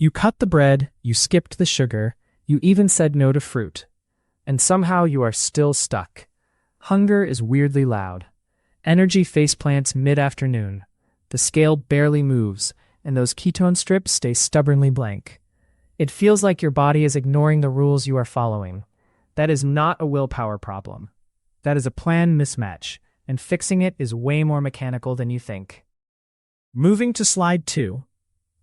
You cut the bread, you skipped the sugar, you even said no to fruit. And somehow you are still stuck. Hunger is weirdly loud. Energy faceplants mid-afternoon. The scale barely moves, and those ketone strips stay stubbornly blank. It feels like your body is ignoring the rules you are following. That is not a willpower problem. That is a plan mismatch, and fixing it is way more mechanical than you think. Moving to slide 2.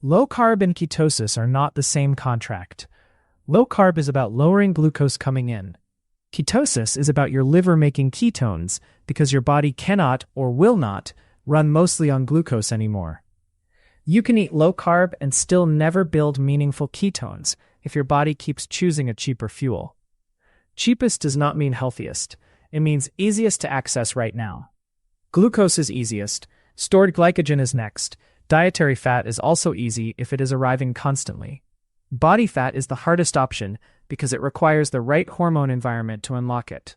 Low carb and ketosis are not the same contract. Low carb is about lowering glucose coming in. Ketosis is about your liver making ketones because your body cannot or will not run mostly on glucose anymore. You can eat low carb and still never build meaningful ketones if your body keeps choosing a cheaper fuel. Cheapest does not mean healthiest. It means easiest to access right now. Glucose is easiest. Stored glycogen is next. Dietary fat is also easy if it is arriving constantly. Body fat is the hardest option because it requires the right hormone environment to unlock it.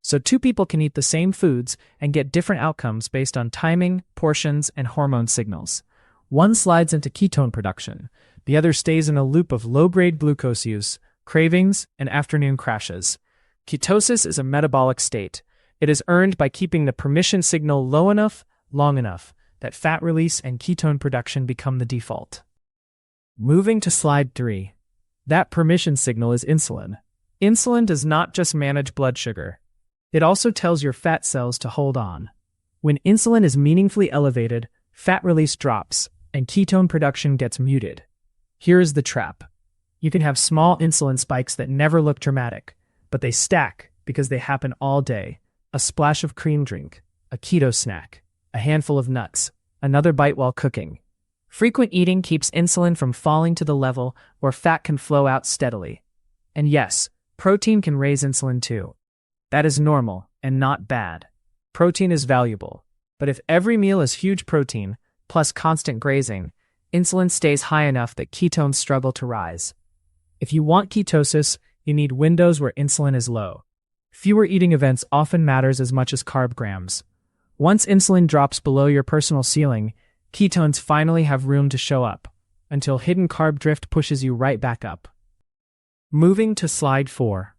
So two people can eat the same foods and get different outcomes based on timing, portions, and hormone signals. One slides into ketone production. The other stays in a loop of low-grade glucose use, cravings, and afternoon crashes. Ketosis is a metabolic state. It is earned by keeping the permission signal low enough, long enough, that fat release and ketone production become the default. Moving to slide 3. That permission signal is insulin. Insulin does not just manage blood sugar. It also tells your fat cells to hold on. When insulin is meaningfully elevated, fat release drops, and ketone production gets muted. Here is the trap. You can have small insulin spikes that never look dramatic, but they stack because they happen all day. A splash of cream drink, a keto snack, a handful of nuts, another bite while cooking. Frequent eating keeps insulin from falling to the level where fat can flow out steadily. And yes, protein can raise insulin too. That is normal and not bad. Protein is valuable. But if every meal is huge protein, plus constant grazing, insulin stays high enough that ketones struggle to rise. If you want ketosis, you need windows where insulin is low. Fewer eating events often matters as much as carb grams. Once insulin drops below your personal ceiling, ketones finally have room to show up, until hidden carb drift pushes you right back up. Moving to slide 4.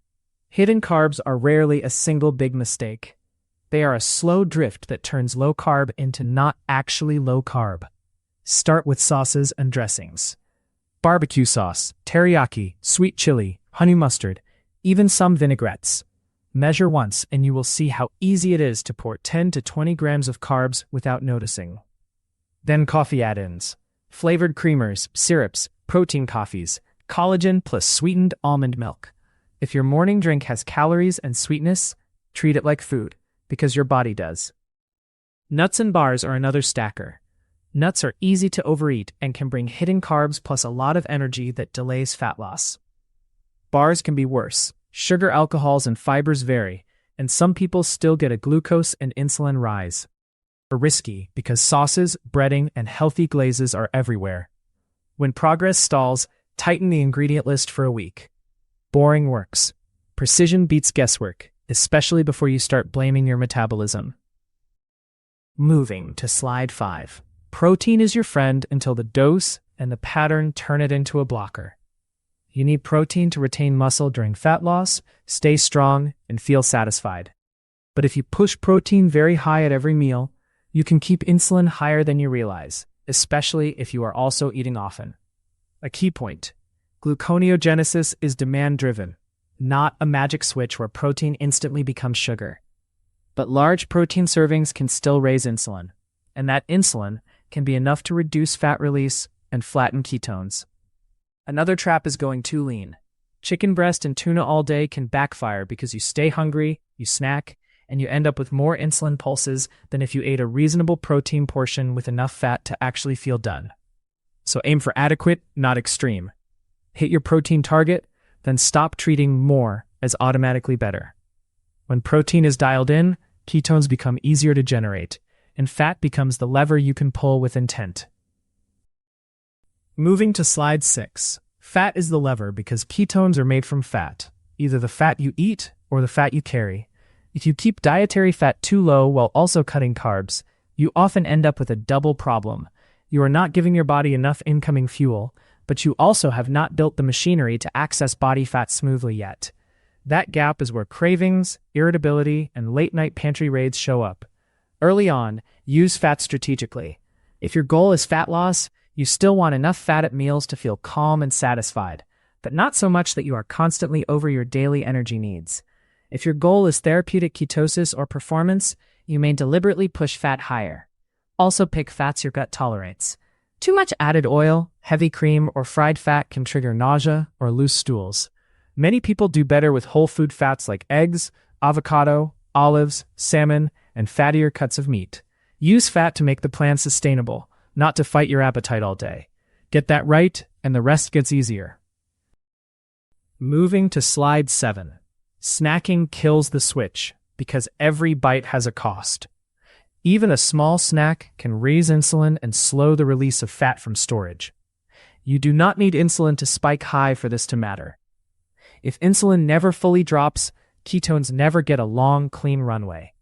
Hidden carbs are rarely a single big mistake. They are a slow drift that turns low carb into not actually low carb. Start with sauces and dressings. Barbecue sauce, teriyaki, sweet chili, honey mustard, even some vinaigrettes. Measure once and you will see how easy it is to pour 10 to 20 grams of carbs without noticing. Then coffee add-ins. Flavored creamers, syrups, protein coffees, collagen plus sweetened almond milk. If your morning drink has calories and sweetness, treat it like food, because your body does. Nuts and bars are another stacker. Nuts are easy to overeat and can bring hidden carbs plus a lot of energy that delays fat loss. Bars can be worse. Sugar, alcohols, and fibers vary, and some people still get a glucose and insulin rise. Are risky because sauces, breading, and healthy glazes are everywhere. When progress stalls, tighten the ingredient list for a week. Boring works. Precision beats guesswork, especially before you start blaming your metabolism. Moving to slide 5. Protein is your friend until the dose and the pattern turn it into a blocker. You need protein to retain muscle during fat loss, stay strong, and feel satisfied. But if you push protein very high at every meal, you can keep insulin higher than you realize, especially if you are also eating often. A key point: gluconeogenesis is demand-driven, not a magic switch where protein instantly becomes sugar. But large protein servings can still raise insulin, and that insulin can be enough to reduce fat release and flatten ketones. Another trap is going too lean. Chicken breast and tuna all day can backfire because you stay hungry, you snack, and you end up with more insulin pulses than if you ate a reasonable protein portion with enough fat to actually feel done. So aim for adequate, not extreme. Hit your protein target, then stop treating more as automatically better. When protein is dialed in, ketones become easier to generate, and fat becomes the lever you can pull with intent. Moving to slide 6. Fat is the lever because ketones are made from fat, either the fat you eat or the fat you carry. If you keep dietary fat too low while also cutting carbs, you often end up with a double problem. You are not giving your body enough incoming fuel, but you also have not built the machinery to access body fat smoothly yet. That gap is where cravings, irritability, and late-night pantry raids show up. Early on, use fat strategically. If your goal is fat loss, you still want enough fat at meals to feel calm and satisfied, but not so much that you are constantly over your daily energy needs. If your goal is therapeutic ketosis or performance, you may deliberately push fat higher. Also pick fats your gut tolerates. Too much added oil, heavy cream, or fried fat can trigger nausea or loose stools. Many people do better with whole food fats like eggs, avocado, olives, salmon, and fattier cuts of meat. Use fat to make the plan sustainable, not to fight your appetite all day. Get that right, and the rest gets easier. Moving to slide 7. Snacking kills the switch because every bite has a cost. Even a small snack can raise insulin and slow the release of fat from storage. You do not need insulin to spike high for this to matter. If insulin never fully drops, ketones never get a long, clean runway.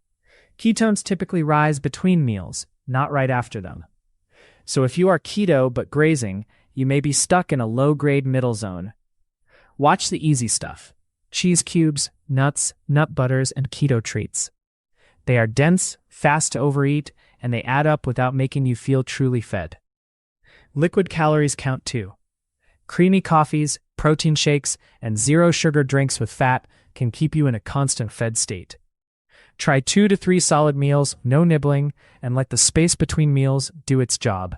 Ketones typically rise between meals, not right after them. So if you are keto but grazing, you may be stuck in a low-grade middle zone. Watch the easy stuff: cheese cubes, nuts, nut butters, and keto treats. They are dense, fast to overeat, and they add up without making you feel truly fed. Liquid calories count too. Creamy coffees, protein shakes, and zero-sugar drinks with fat can keep you in a constant fed state. Try 2 to 3 solid meals, no nibbling, and let the space between meals do its job.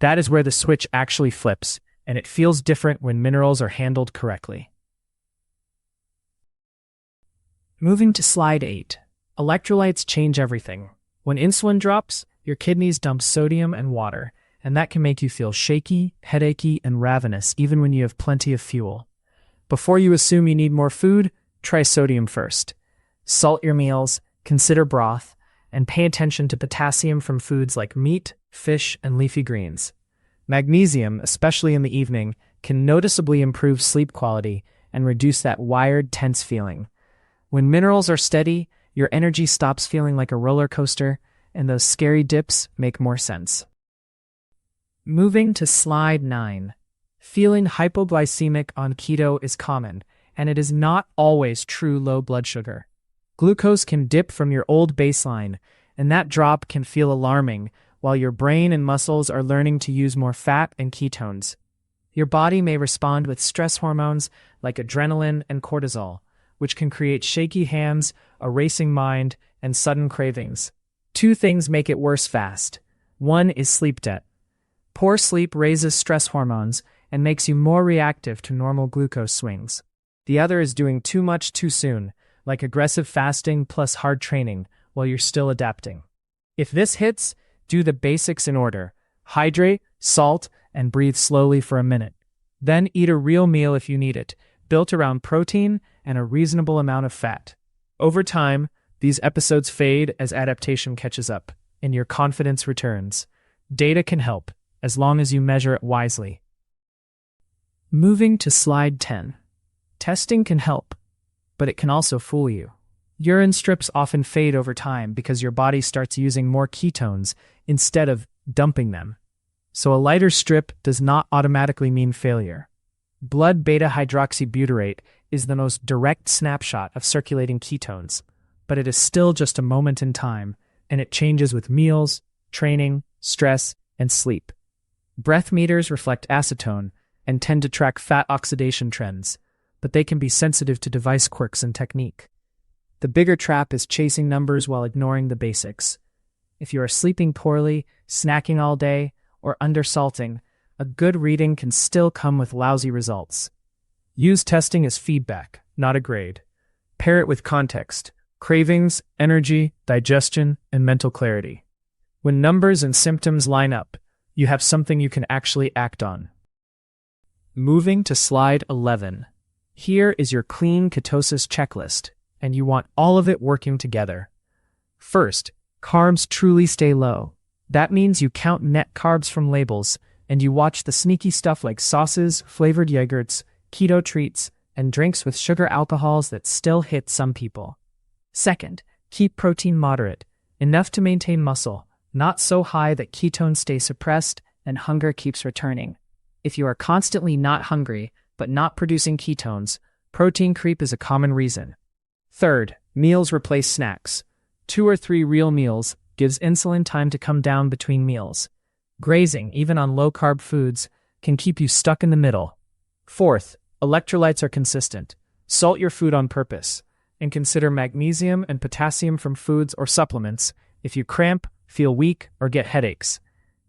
That is where the switch actually flips, and it feels different when minerals are handled correctly. Moving to slide 8. Electrolytes change everything. When insulin drops, your kidneys dump sodium and water, and that can make you feel shaky, headachy, and ravenous even when you have plenty of fuel. Before you assume you need more food, try sodium first. Salt your meals, consider broth, and pay attention to potassium from foods like meat, fish, and leafy greens. Magnesium, especially in the evening, can noticeably improve sleep quality and reduce that wired, tense feeling. When minerals are steady, your energy stops feeling like a roller coaster, and those scary dips make more sense. Moving to slide 9. Feeling hypoglycemic on keto is common, and it is not always true low blood sugar. Glucose can dip from your old baseline, and that drop can feel alarming while your brain and muscles are learning to use more fat and ketones. Your body may respond with stress hormones like adrenaline and cortisol, which can create shaky hands, a racing mind, and sudden cravings. 2 things make it worse fast. 1 is sleep debt. Poor sleep raises stress hormones and makes you more reactive to normal glucose swings. The other is doing too much too soon, like aggressive fasting plus hard training while you're still adapting. If this hits, do the basics in order: hydrate, salt, and breathe slowly for a minute. Then eat a real meal if you need it, built around protein and a reasonable amount of fat. Over time, these episodes fade as adaptation catches up, and your confidence returns. Data can help, as long as you measure it wisely. Moving to slide 10. Testing can help, but it can also fool you. Urine strips often fade over time because your body starts using more ketones instead of dumping them. So a lighter strip does not automatically mean failure. Blood beta-hydroxybutyrate is the most direct snapshot of circulating ketones, but it is still just a moment in time, and it changes with meals, training, stress, and sleep. Breath meters reflect acetone and tend to track fat oxidation trends, but they can be sensitive to device quirks and technique. The bigger trap is chasing numbers while ignoring the basics. If you are sleeping poorly, snacking all day, or undersalting, a good reading can still come with lousy results. Use testing as feedback, not a grade. Pair it with context: cravings, energy, digestion, and mental clarity. When numbers and symptoms line up, you have something you can actually act on. Moving to slide 11. Here is your clean ketosis checklist, and you want all of it working together. First, carbs truly stay low. That means you count net carbs from labels, and you watch the sneaky stuff like sauces, flavored yogurts, keto treats, and drinks with sugar alcohols that still hit some people. Second, keep protein moderate, enough to maintain muscle, not so high that ketones stay suppressed and hunger keeps returning. If you are constantly not hungry but not producing ketones, protein creep is a common reason. Third, meals replace snacks. 2 or 3 real meals gives insulin time to come down between meals. Grazing, even on low-carb foods, can keep you stuck in the middle. Fourth, electrolytes are consistent. Salt your food on purpose, and consider magnesium and potassium from foods or supplements if you cramp, feel weak, or get headaches.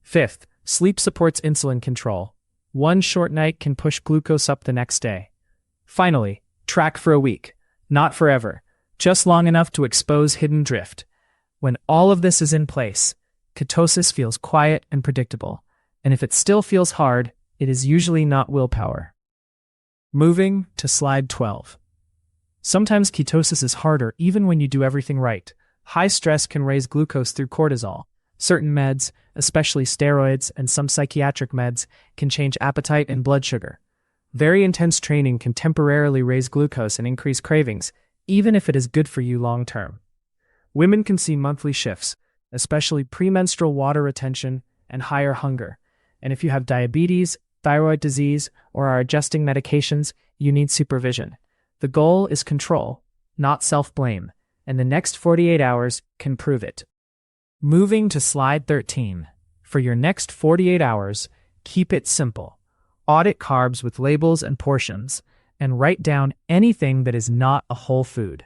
Fifth, sleep supports insulin control. 1 short night can push glucose up the next day. Finally, track for a week. Not forever, just long enough to expose hidden drift. When all of this is in place, ketosis feels quiet and predictable, and if it still feels hard, it is usually not willpower. Moving to slide 12. Sometimes ketosis is harder even when you do everything right. High stress can raise glucose through cortisol. Certain meds, especially steroids and some psychiatric meds, can change appetite and blood sugar. Very intense training can temporarily raise glucose and increase cravings, even if it is good for you long term. Women can see monthly shifts, especially premenstrual water retention and higher hunger. And if you have diabetes, thyroid disease, or are adjusting medications, you need supervision. The goal is control, not self-blame, and the next 48 hours can prove it. Moving to slide 13. For your next 48 hours, keep it simple. Audit carbs with labels and portions, and write down anything that is not a whole food.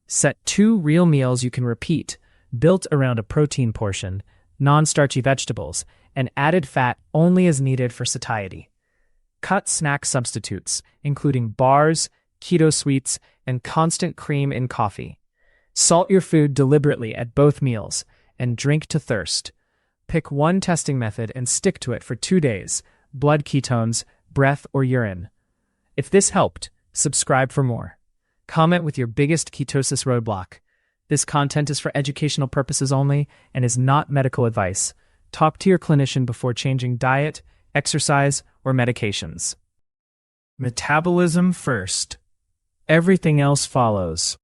Set 2 real meals you can repeat, built around a protein portion, non-starchy vegetables, and added fat only as needed for satiety. Cut snack substitutes, including bars, keto sweets, and constant cream in coffee. Salt your food deliberately at both meals, and drink to thirst. Pick one testing method and stick to it for 2 days: blood ketones, breath, or urine. If this helped, subscribe for more. Comment with your biggest ketosis roadblock. This content is for educational purposes only and is not medical advice. Talk to your clinician before changing diet, exercise, or medications. Metabolism first. Everything else follows.